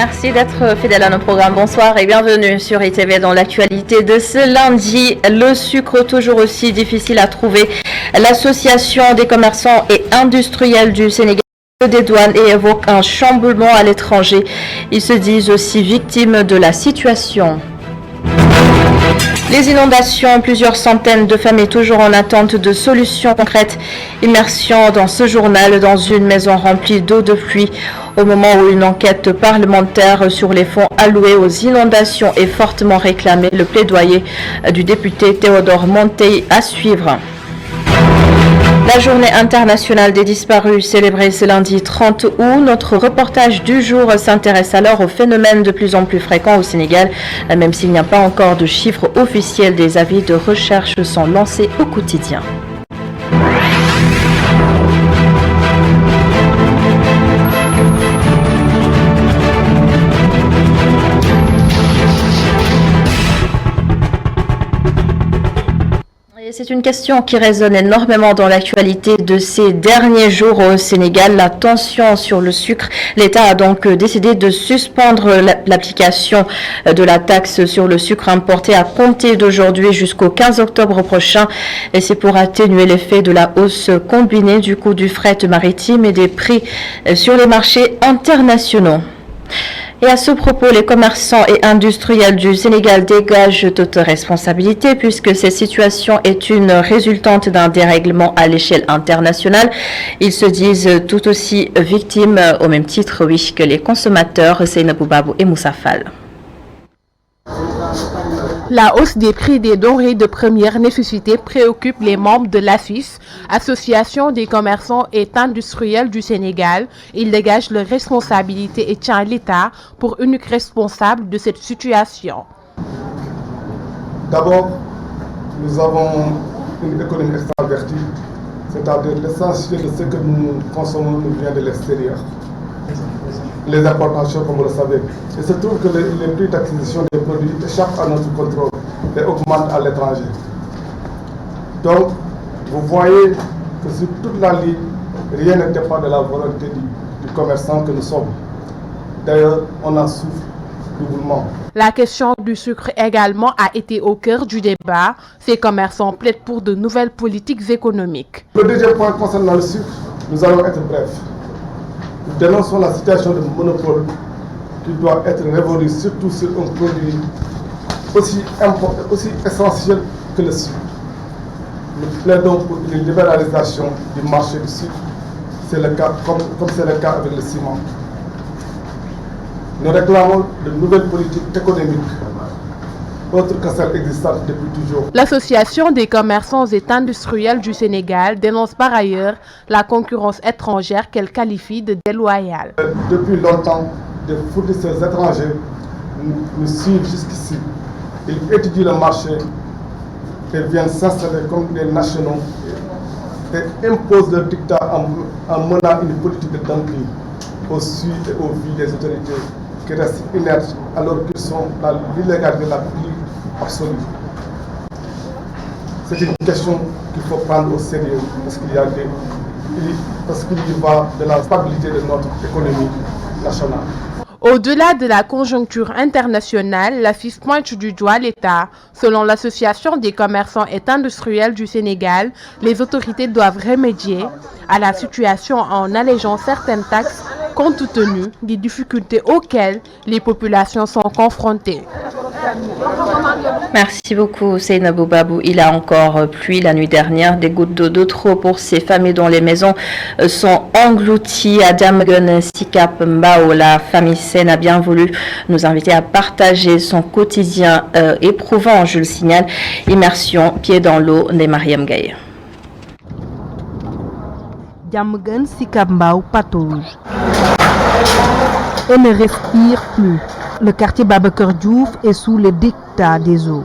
Merci d'être fidèle à nos programmes. Bonsoir et bienvenue sur ITV dans l'actualité de ce lundi. Le sucre toujours aussi difficile à trouver. L'association des commerçants et industriels du Sénégal des douanes et évoque un chamboulement à l'étranger. Ils se disent aussi victimes de la situation. Les inondations, plusieurs centaines de familles toujours en attente de solutions concrètes. Immersion dans ce journal dans une maison remplie d'eau de pluie au moment où une enquête parlementaire sur les fonds alloués aux inondations est fortement réclamée. Le plaidoyer du député Théodore Monteil à suivre. La journée internationale des disparus célébrée ce lundi 30 août. Notre reportage du jour s'intéresse alors au phénomène de plus en plus fréquent au Sénégal. Même s'il n'y a pas encore de chiffres officiels, des avis de recherche sont lancés au quotidien. C'est une question qui résonne énormément dans l'actualité de ces derniers jours au Sénégal, la tension sur le sucre. L'État a donc décidé de suspendre l'application de la taxe sur le sucre importé à compter d'aujourd'hui jusqu'au 15 octobre prochain. Et c'est pour atténuer l'effet de la hausse combinée du coût du fret maritime et des prix sur les marchés internationaux. Et à ce propos, les commerçants et industriels du Sénégal dégagent toute responsabilité puisque cette situation est une résultante d'un dérèglement à l'échelle internationale. Ils se disent tout aussi victimes au même titre, oui, que les consommateurs Seynabou Babou et Moussa Fall. La hausse des prix des denrées de première nécessité préoccupe les membres de l'AFIS, Association des commerçants et industriels du Sénégal. Ils dégagent leur responsabilité et tiennent l'État pour unique responsable de cette situation. D'abord, nous avons une économie extravertie, c'est-à-dire l'essentiel de ce que nous consommons nous vient de l'extérieur. Les importations, comme vous le savez. Il se trouve que les prix d'acquisition des produits échappent à notre contrôle et augmentent à l'étranger. Donc, vous voyez que sur toute la ligne, rien ne dépend de la volonté du commerçant que nous sommes. D'ailleurs, on en souffre doublement. La question du sucre également a été au cœur du débat. Ces commerçants plaident pour de nouvelles politiques économiques. Le deuxième point concernant le sucre, nous allons être brefs. Nous dénonçons la situation de monopole qui doit être révolue, surtout sur un produit aussi essentiel que le sucre. Nous plaidons pour une libéralisation du marché du sucre, c'est le cas, comme c'est le cas avec le ciment. Nous réclamons de nouvelles politiques économiques, autres que celles existantes depuis toujours. L'Association des commerçants et industriels du Sénégal dénonce par ailleurs la concurrence étrangère qu'elle qualifie de déloyale. Depuis longtemps, des fournisseurs étrangers nous suivent jusqu'ici. Ils étudient le marché et viennent s'installer comme des nationaux et imposent leur dictat en menant une politique de dumping au su et au vu des autorités qui restent inertes alors qu'ils sont dans l'illégalité la plus absolue. C'est une question qu'il faut prendre au sérieux parce qu'il y va de la stabilité de notre économie nationale. Au-delà de la conjoncture internationale, l'AFIS pointe du doigt l'État. Selon l'Association des commerçants et industriels du Sénégal, les autorités doivent remédier à la situation en allégeant certaines taxes compte tenu des difficultés auxquelles les populations sont confrontées. Merci beaucoup Seynabou Babou. Il a encore plu la nuit dernière, des gouttes d'eau de trop pour ces familles dont les maisons sont englouties. Adam Gun Sikap Mbao, la famille Sen a bien voulu nous inviter à partager son quotidien éprouvant, je le signale. Immersion, pied dans l'eau, des Mariam Gaye. Jamgan Sikambao patauge et ne respire plus. Le quartier Babacar Diouf est sous le dictat des eaux.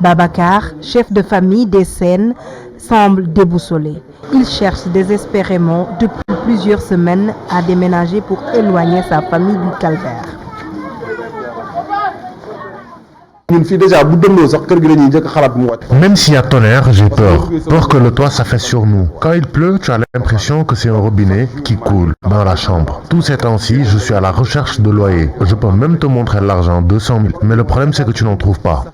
Babacar, chef de famille des Seines, semble déboussolé. Il cherche désespérément depuis plusieurs semaines à déménager pour éloigner sa famille du calvaire. Même s'il y a tonnerre, j'ai peur que le toit s'affaisse sur nous. Quand il pleut, tu as l'impression que c'est un robinet qui coule dans la chambre. Tous ces temps-ci, je suis à la recherche de loyer. Je peux même te montrer l'argent, 200 000. Mais le problème, c'est que tu n'en trouves pas.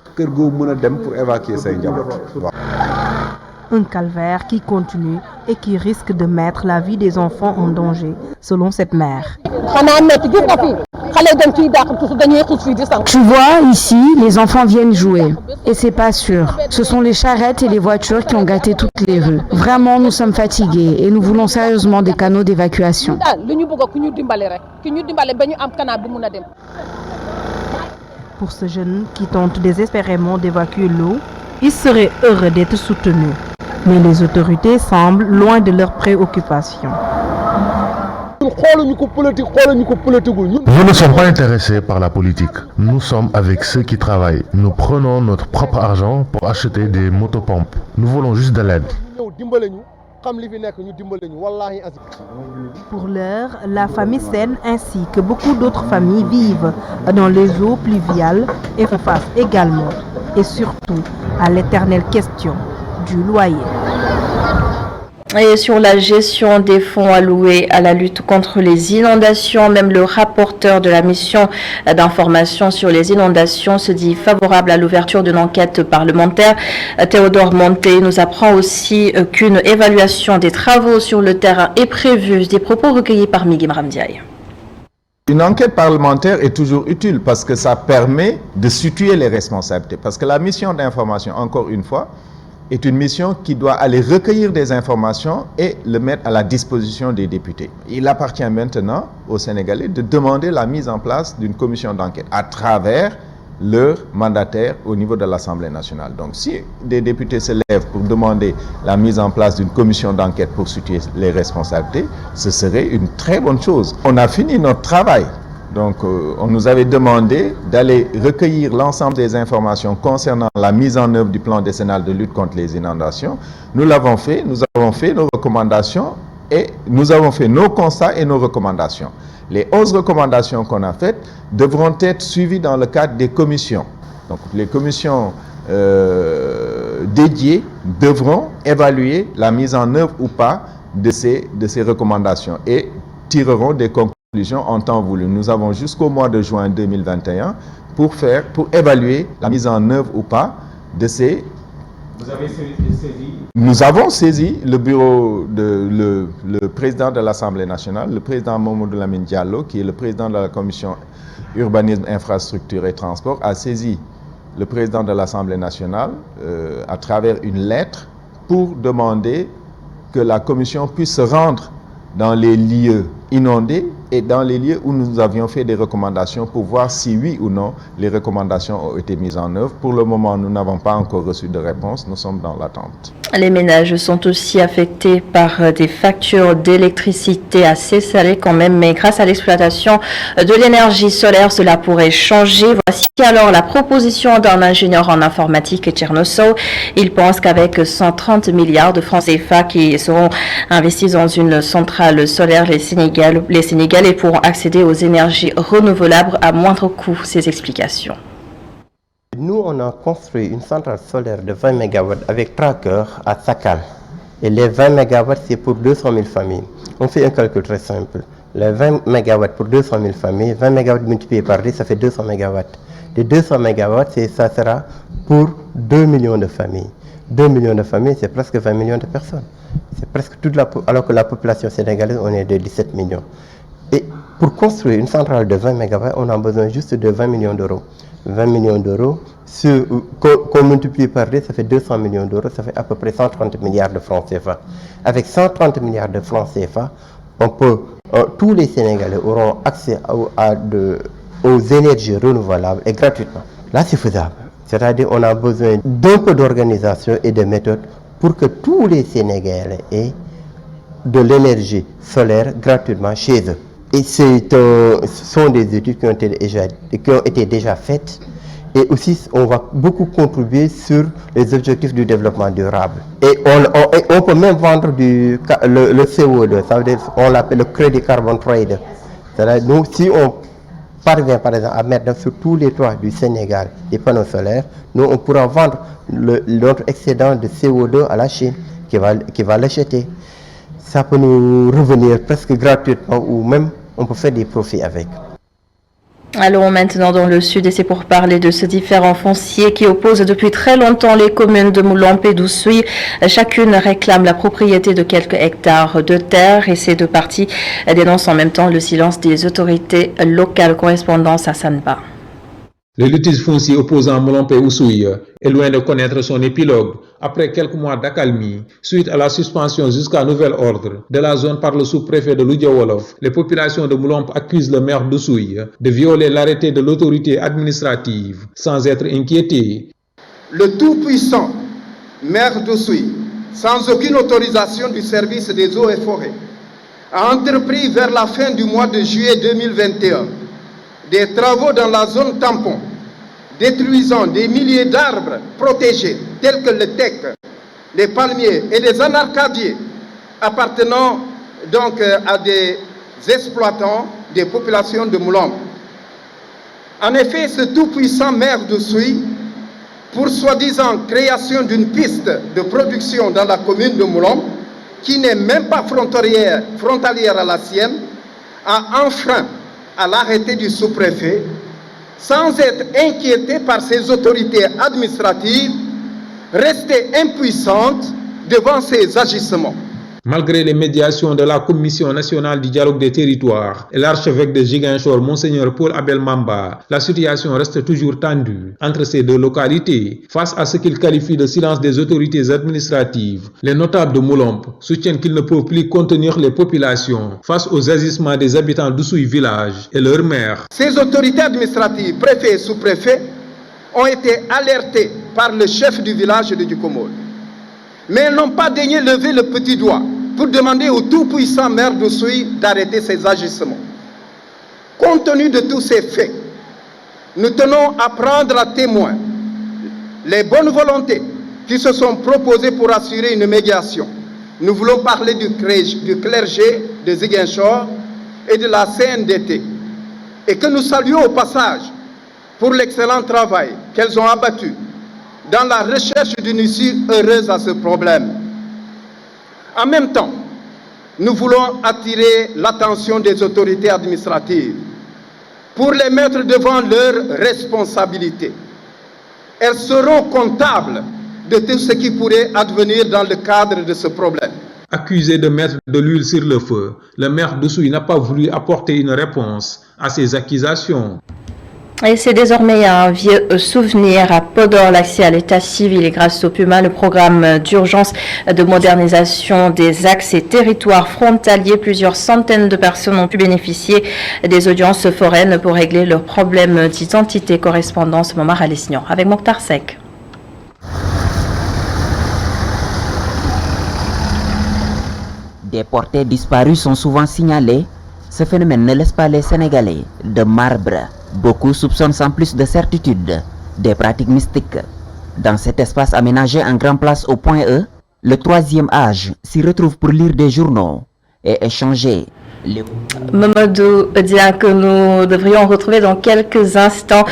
Un calvaire qui continue et qui risque de mettre la vie des enfants en danger, selon cette mère. Tu vois, ici, les enfants viennent jouer. Et c'est pas sûr. Ce sont les charrettes et les voitures qui ont gâté toutes les rues. Vraiment, nous sommes fatigués et nous voulons sérieusement des canaux d'évacuation. Pour ce jeune qui tente désespérément d'évacuer l'eau, il serait heureux d'être soutenu. Mais les autorités semblent loin de leurs préoccupations. Nous ne sommes pas intéressés par la politique. Nous sommes avec ceux qui travaillent. Nous prenons notre propre argent pour acheter des motopompes. Nous voulons juste de l'aide. Pour l'heure, la famille Sen ainsi que beaucoup d'autres familles vivent dans les eaux pluviales et font face également et surtout à l'éternelle question du loyer. Et sur la gestion des fonds alloués à la lutte contre les inondations, même le rapporteur de la mission d'information sur les inondations se dit favorable à l'ouverture d'une enquête parlementaire. Théodore Monté nous apprend aussi qu'une évaluation des travaux sur le terrain est prévue. Des propos recueillis par Miguel Ramdiaye. Une enquête parlementaire est toujours utile parce que ça permet de situer les responsabilités. Parce que la mission d'information, encore une fois, est une mission qui doit aller recueillir des informations et le mettre à la disposition des députés. Il appartient maintenant aux Sénégalais de demander la mise en place d'une commission d'enquête à travers leur mandataire au niveau de l'Assemblée nationale. Donc si des députés se lèvent pour demander la mise en place d'une commission d'enquête pour situer les responsabilités, ce serait une très bonne chose. On a fini notre travail. Donc, on nous avait demandé d'aller recueillir l'ensemble des informations concernant la mise en œuvre du plan décennal de lutte contre les inondations. Nous l'avons fait, nous avons fait nos recommandations et nous avons fait nos constats et nos recommandations. Les 11 recommandations qu'on a faites devront être suivies dans le cadre des commissions. Donc, les commissions dédiées devront évaluer la mise en œuvre ou pas de ces recommandations et tireront des conclusions en temps voulu. Nous avons jusqu'au mois de juin 2021 pour évaluer la mise en œuvre ou pas de ces... Vous avez saisi? Nous avons saisi le bureau le président de l'Assemblée nationale, le président Mamadou Lamine Diallo, qui est le président de la commission urbanisme, infrastructure et transport, a saisi le président de l'Assemblée nationale à travers une lettre pour demander que la commission puisse se rendre dans les lieux inondés et dans les lieux où nous avions fait des recommandations pour voir si oui ou non les recommandations ont été mises en œuvre. Pour le moment, nous n'avons pas encore reçu de réponse, nous sommes dans l'attente. Les ménages sont aussi affectés par des factures d'électricité assez salées quand même, mais grâce à l'exploitation de l'énergie solaire, cela pourrait changer. Voici alors la proposition d'un ingénieur en informatique, Tchernosso. Il pense qu'avec 130 milliards de francs CFA qui seront investis dans une centrale solaire, les Sénégalais pourront accéder aux énergies renouvelables à moindre coût. Ces explications. Nous, on a construit une centrale solaire de 20 MW avec tracker à Sakal. Et les 20 MW, c'est pour 200 000 familles. On fait un calcul très simple. Les 20 MW pour 200 000 familles, 20 MW multiplié par 10, ça fait 200 MW. Les 200 MW, ça sera pour 2 millions de familles. 2 millions de familles, c'est presque 20 millions de personnes. C'est presque toute alors que la population sénégalaise, on est de 17 millions. Et pour construire une centrale de 20 MW, on a besoin juste de 20 millions d'euros. 20 millions d'euros, qu'on multiplie par 10, ça fait 200 millions d'euros, ça fait à peu près 130 milliards de francs CFA. Avec 130 milliards de francs CFA, tous les Sénégalais auront accès aux énergies renouvelables et gratuitement. Là, c'est faisable. C'est-à-dire qu'on a besoin d'un peu d'organisation et de méthode pour que tous les Sénégalais aient de l'énergie solaire gratuitement chez eux. Et ce sont des études qui ont été déjà faites. Et aussi, on va beaucoup contribuer sur les objectifs du développement durable. Et on peut même vendre le CO2, ça veut dire, on l'appelle le crédit carbone trade. C'est-à-dire, donc, si parvient par exemple à mettre sur tous les toits du Sénégal des panneaux solaires, nous on pourra vendre notre excédent de CO2 à la Chine qui va l'acheter. Ça peut nous revenir presque gratuitement ou même on peut faire des profits avec. Allons maintenant dans le sud et c'est pour parler de ce différend foncier qui oppose depuis très longtemps les communes de Moulamp et d'Oussouye. Chacune réclame la propriété de quelques hectares de terre et ces deux parties dénoncent en même temps le silence des autorités locales. Correspondance à Sanba. Le litige foncier opposant Moulamp et Oussouye est loin de connaître son épilogue. Après quelques mois d'accalmie, suite à la suspension jusqu'à nouvel ordre de la zone par le sous-préfet de Loudia-Wolof, les populations de Moulamp accusent le maire d'Oussouye de violer l'arrêté de l'autorité administrative sans être inquiété. Le tout-puissant maire d'Oussouye, sans aucune autorisation du service des eaux et forêts, a entrepris vers la fin du mois de juillet 2021 des travaux dans la zone tampon, détruisant des milliers d'arbres protégés tels que le teck, les palmiers et les anarcadiers appartenant donc à des exploitants des populations de Moulamp. En effet, ce tout-puissant maire d'Oussouye, pour soi-disant création d'une piste de production dans la commune de Moulamp, qui n'est même pas frontalière à la sienne, a enfreint à l'arrêté du sous-préfet, sans être inquiété par ses autorités administratives, restées impuissantes devant ces agissements. Malgré les médiations de la Commission nationale du dialogue des territoires et l'archevêque de Ziguinchor, Monseigneur Paul Abel Mamba, la situation reste toujours tendue entre ces deux localités. Face à ce qu'il qualifie de silence des autorités administratives, les notables de Moulamp soutiennent qu'ils ne peuvent plus contenir les populations face aux agissements des habitants d'Oussouye village et leurs maires. Ces autorités administratives, préfets et sous-préfets, ont été alertés par le chef du village de Dukomol. Mais elles n'ont pas daigné lever le petit doigt pour demander au tout-puissant maire d'Oussouye d'arrêter ses agissements. Compte tenu de tous ces faits, nous tenons à prendre à témoin les bonnes volontés qui se sont proposées pour assurer une médiation. Nous voulons parler du clergé de Ziguinchor et de la CNDT et que nous saluons au passage pour l'excellent travail qu'elles ont abattu dans la recherche d'une issue heureuse à ce problème. En même temps, nous voulons attirer l'attention des autorités administratives pour les mettre devant leurs responsabilités. Elles seront comptables de tout ce qui pourrait advenir dans le cadre de ce problème. Accusé de mettre de l'huile sur le feu, le maire d'Oussouye n'a pas voulu apporter une réponse à ces accusations. Et c'est désormais un vieux souvenir à Podor, l'accès à l'état civil et grâce au PUMA, le programme d'urgence de modernisation des axes et territoires frontaliers. Plusieurs centaines de personnes ont pu bénéficier des audiences foraines pour régler leurs problèmes d'identité. Correspondance Momar Alesnian avec Mokhtar Sek. Des portées disparues sont souvent signalées. Ce phénomène ne laisse pas les Sénégalais de marbre. Beaucoup soupçonnent sans plus de certitude des pratiques mystiques. Dans cet espace aménagé en grande place au point E, le troisième âge s'y retrouve pour lire des journaux et échanger. Mamadou Dia que nous devrions retrouver dans quelques instants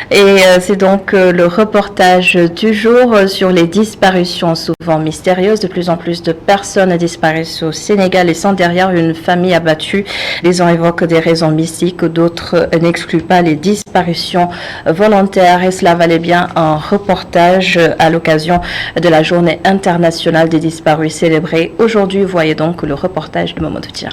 et c'est donc le reportage du jour sur les disparitions souvent mystérieuses. De plus en plus de personnes disparaissent au Sénégal et sans derrière une famille abattue. Les uns évoquent des raisons mystiques, d'autres n'excluent pas les disparitions volontaires et cela valait bien un reportage à l'occasion de la journée internationale des disparus célébrée aujourd'hui. Voyez donc le reportage de Mamadou Dia.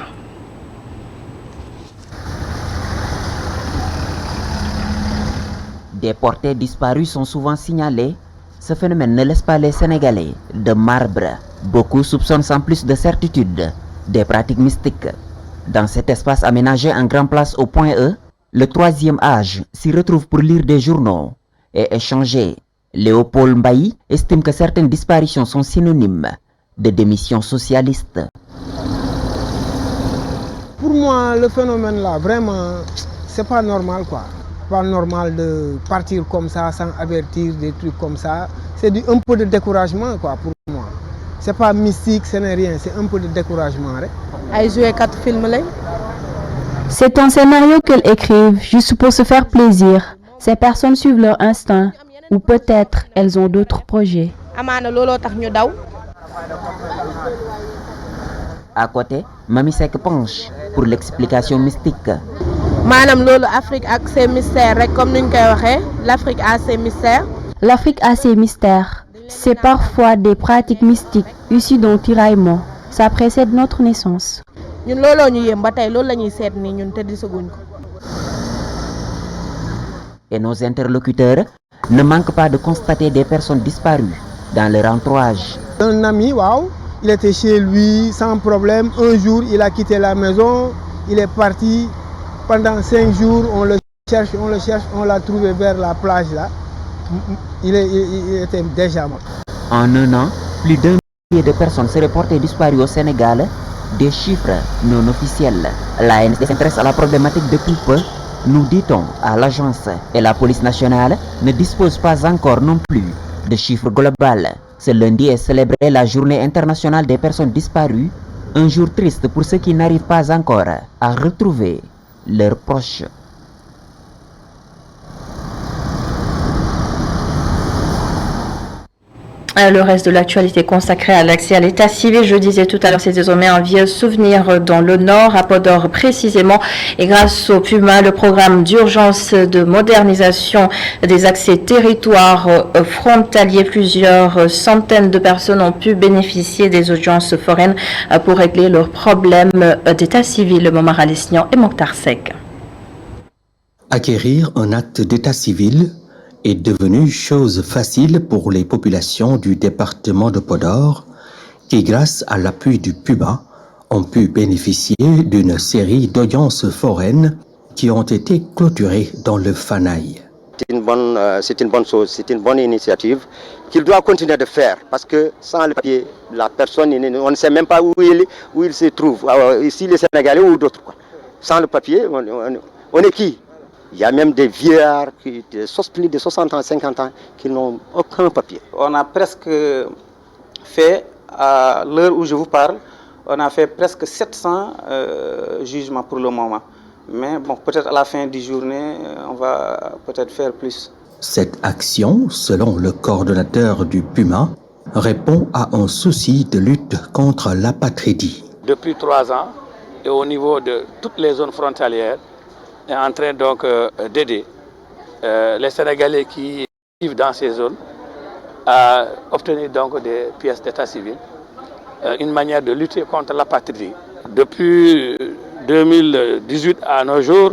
Des portées disparues sont souvent signalées. Ce phénomène ne laisse pas les Sénégalais de marbre. Beaucoup soupçonnent sans plus de certitude des pratiques mystiques. Dans cet espace aménagé en grande place au point E, le troisième âge s'y retrouve pour lire des journaux et échanger. Léopold Mbaye estime que certaines disparitions sont synonymes de démission socialiste. Pour moi, le phénomène là, vraiment, c'est pas normal quoi. Pas normal de partir comme ça sans avertir, des trucs comme ça. C'est un peu de découragement quoi pour moi. C'est pas mystique, ce n'est rien, c'est un peu de découragement. Ay joué 4 films lañ C'est un scénario qu'elles écrivent juste pour se faire plaisir. Ces personnes suivent leur instinct ou peut-être elles ont d'autres projets. À côté, Mami Seck penche pour l'explication mystique. L'Afrique a ses mystères, comme nous l'Afrique a ses mystères. L'Afrique a ses mystères. C'est parfois des pratiques mystiques issues d'un tiraillement. Ça précède notre naissance. Et nos interlocuteurs ne manquent pas de constater des personnes disparues dans leur entourage. Un ami, il était chez lui sans problème. Un jour, il a quitté la maison, il est parti. Pendant 5 jours, on le cherche, on l'a trouvé vers la plage là. Il était déjà mort. En un an, plus d'1 millier de personnes seraient portées disparues au Sénégal, des chiffres non officiels. L'ANC s'intéresse à la problématique depuis peu, nous dit-on à l'agence, et la police nationale ne dispose pas encore non plus de chiffres globaux. Ce lundi est célébrée la journée internationale des personnes disparues, un jour triste pour ceux qui n'arrivent pas encore à retrouver leurs proches. Le reste de l'actualité consacrée à l'accès à l'état civil, je disais tout à l'heure, c'est désormais un vieux souvenir dans le Nord, à Podor précisément. Et grâce au PUMA, le programme d'urgence de modernisation des accès territoires frontaliers, plusieurs centaines de personnes ont pu bénéficier des audiences foraines pour régler leurs problèmes d'état civil. Momar Alesnian et Mokhtar Seck. Acquérir un acte d'état civil est devenu chose facile pour les populations du département de Podor qui, grâce à l'appui du PUMA, ont pu bénéficier d'une série d'audiences foraines qui ont été clôturées dans le Fanaï. C'est une bonne chose, c'est une bonne initiative qu'il doit continuer de faire parce que sans le papier, la personne, on ne sait même pas où il se trouve, ici les Sénégalais ou d'autres. Sans le papier, on est qui? Il y a même des vieillards, plus de 60 ans, 50 ans, qui n'ont aucun papier. On a presque fait, à l'heure où je vous parle, on a fait presque 700 jugements pour le moment. Mais bon, peut-être à la fin du journée, on va peut-être faire plus. Cette action, selon le coordonnateur du PUMA, répond à un souci de lutte contre l'apatridie. Depuis 3 ans, et au niveau de toutes les zones frontalières, est en train donc d'aider les Sénégalais qui vivent dans ces zones à obtenir donc des pièces d'état civil, une manière de lutter contre l'apatridie. Depuis 2018 à nos jours,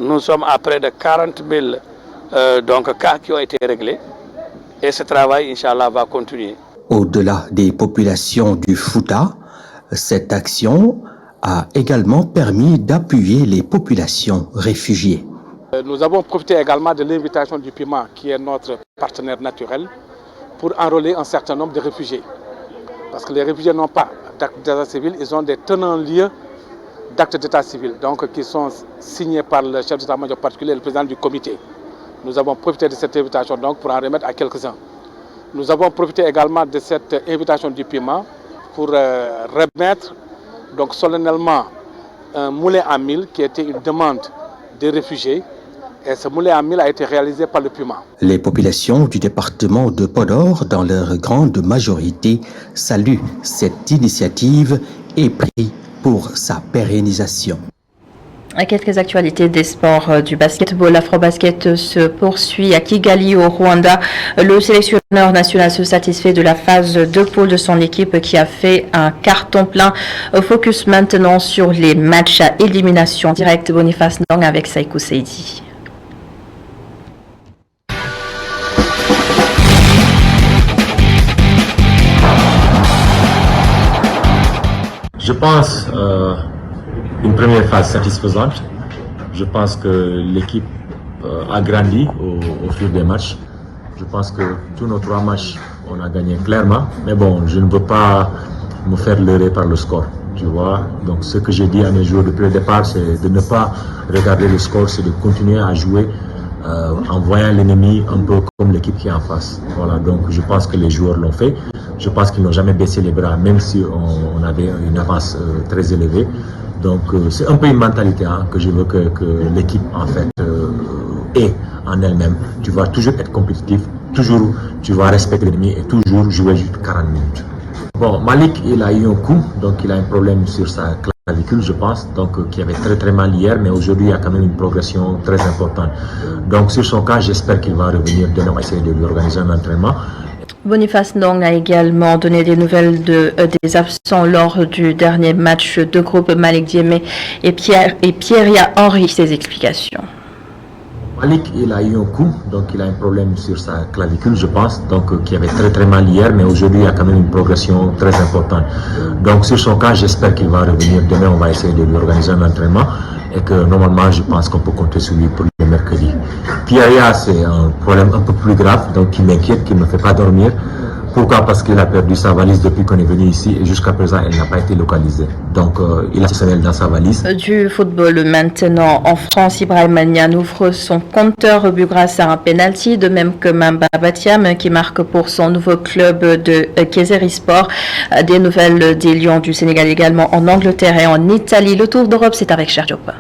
nous sommes à près de 40 000 cas qui ont été réglés et ce travail, Inch'Allah, va continuer. Au-delà des populations du Fouta, cette action a également permis d'appuyer les populations réfugiées. Nous avons profité également de l'invitation du PUMA, qui est notre partenaire naturel, pour enrôler un certain nombre de réfugiés. Parce que les réfugiés n'ont pas d'acte d'état civil, ils ont des tenants-lieux d'actes d'état civil, donc qui sont signés par le chef d'état-major particulier et le président du comité. Nous avons profité de cette invitation donc pour en remettre à quelques-uns. Nous avons profité également de cette invitation du PUMA pour remettre donc solennellement un moulin à mil qui était une demande des réfugiés et ce moulin à mil a été réalisé par le PUMA. Les populations du département de Podor, dans leur grande majorité, saluent cette initiative et prient pour sa pérennisation. À quelques actualités des sports du basketball, l'Afrobasket se poursuit à Kigali au Rwanda. Le sélectionneur national se satisfait de la phase de poule de son équipe qui a fait un carton plein. Focus maintenant sur les matchs à élimination directe. Boniface Ndong avec Saïkou Seydi. Je pense une première phase satisfaisante. Je pense que l'équipe a grandi au fil des matchs. Je pense que tous nos 3 matchs, on a gagné clairement. Mais bon, je ne veux pas me faire leurrer par le score. Tu vois, donc ce que j'ai dit à mes joueurs depuis le départ, c'est de ne pas regarder le score, c'est de continuer à jouer en voyant l'ennemi un peu comme l'équipe qui est en face. Voilà, donc je pense que les joueurs l'ont fait. Je pense qu'ils n'ont jamais baissé les bras, même si on avait une avance très élevée. Donc c'est un peu une mentalité que je veux que l'équipe en fait ait en elle-même. Tu vas toujours être compétitif, toujours tu vas respecter l'ennemi et toujours jouer juste 40 minutes. Bon, Malik, il a eu un coup, donc il a un problème sur sa clavicule, je pense, donc qui avait très très mal hier, mais aujourd'hui il y a quand même une progression très importante. Donc sur son cas, j'espère qu'il va revenir. Demain, on va essayer de lui organiser un entraînement. Boniface Ndong a également donné des nouvelles des absents lors du dernier match de groupe. Malik Diémé et Pierre Henry, ses explications. Malik, il a eu un coup, donc il a un problème sur sa clavicule, je pense, donc qui avait très très mal hier, mais aujourd'hui il y a quand même une progression très importante. Donc sur son cas, j'espère qu'il va revenir. Demain, on va essayer de lui organiser un entraînement et que normalement, je pense qu'on peut compter sur lui pour le mercredi. Pierre, c'est un problème un peu plus grave, donc qui m'inquiète, qui ne me fait pas dormir. Pourquoi? Parce qu'il a perdu sa valise depuis qu'on est venu ici et jusqu'à présent, elle n'a pas été localisée. Donc, il a ses dans sa valise. Du football maintenant en France, Ibrahim Niane ouvre son compteur but grâce à un penalty, de même que Mamba Batiam qui marque pour son nouveau club de Kayserispor. Des nouvelles des Lions du Sénégal également en Angleterre et en Italie. Le Tour d'Europe, c'est avec Cher Diop.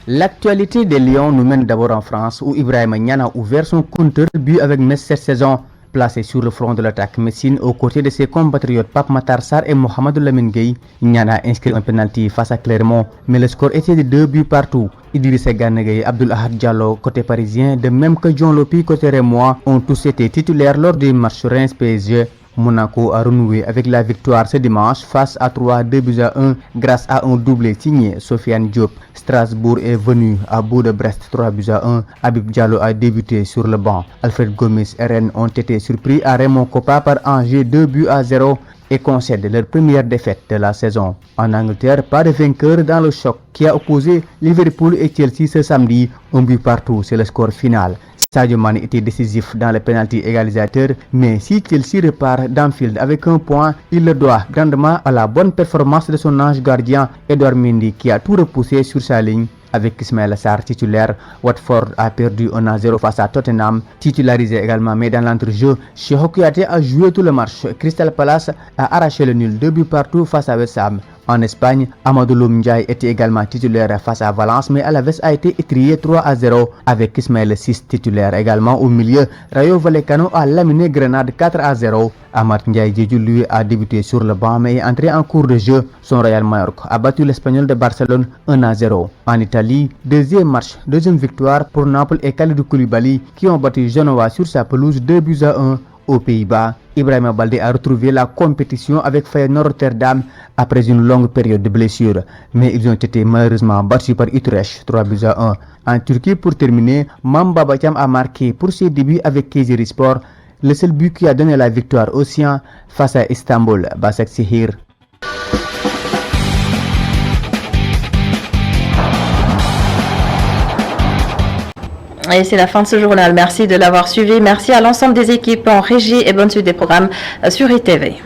L'actualité des Lions nous mène d'abord en France où Ibrahim Niane a ouvert son compteur but avec Metz cette saison. Placé sur le front de l'attaque messine aux côtés de ses compatriotes Pape Matar Sarr et Mohamed Lamine Gueye, Niane a inscrit un penalty face à Clermont, mais le score était de 2 buts partout. Idrissa Gana Gueye, Abdoul Ahad Diallo côté parisien, de même que John Lopi côté rémois, ont tous été titulaires lors du match Reims-PSG. Monaco a renoué avec la victoire ce dimanche face à 2-1 grâce à un doublé signé Sofiane Diop. Strasbourg est venu à bout de Brest 3-1. Habib Diallo a débuté sur le banc. Alfred Gomis et Rennes ont été surpris à Raymond Kopa par Angers 2-0 et concèdent leur première défaite de la saison. En Angleterre, pas de vainqueur dans le choc qui a opposé Liverpool et Chelsea ce samedi. Un but partout, c'est le score final. Sadio Mane était décisif dans le penalty égalisateur, mais si Chelsea repart d'Anfield avec un point, il le doit grandement à la bonne performance de son ange gardien Edouard Mendy qui a tout repoussé sur sa ligne. Avec Ismaïla Sarr titulaire, Watford a perdu 1-0 face à Tottenham, titularisé également, mais dans l'entrejeu, Cheikhou Kouyaté a joué tout le match. Crystal Palace a arraché le nul, 2 buts partout face à West Ham. En Espagne, Amadou Ndiaye était également titulaire face à Valence, mais Alaves a été étrié 3-0 avec Ismaël Ciss titulaire également au milieu. Rayo Vallecano a laminé Grenade 4-0. Amad Ndiaye Diédhiou lui a débuté sur le banc mais est entré en cours de jeu. Son Real Mallorca a battu l'Espagnol de Barcelone 1-0. En Italie, deuxième match, deuxième victoire pour Naples et Kalidou Koulibaly qui ont battu Genoa sur sa pelouse 2-1. Aux Pays-Bas, Ibrahima Baldé a retrouvé la compétition avec Feyenoord Rotterdam après une longue période de blessure, mais ils ont été malheureusement battus par Utrecht 3-1. En Turquie, pour terminer, Mamba Batiam a marqué pour ses débuts avec Kayserispor le seul but qui a donné la victoire aux siens face à Istanbul, Başakşehir. Et c'est la fin de ce journal. Merci de l'avoir suivi. Merci à l'ensemble des équipes en régie et bonne suite des programmes sur ITV.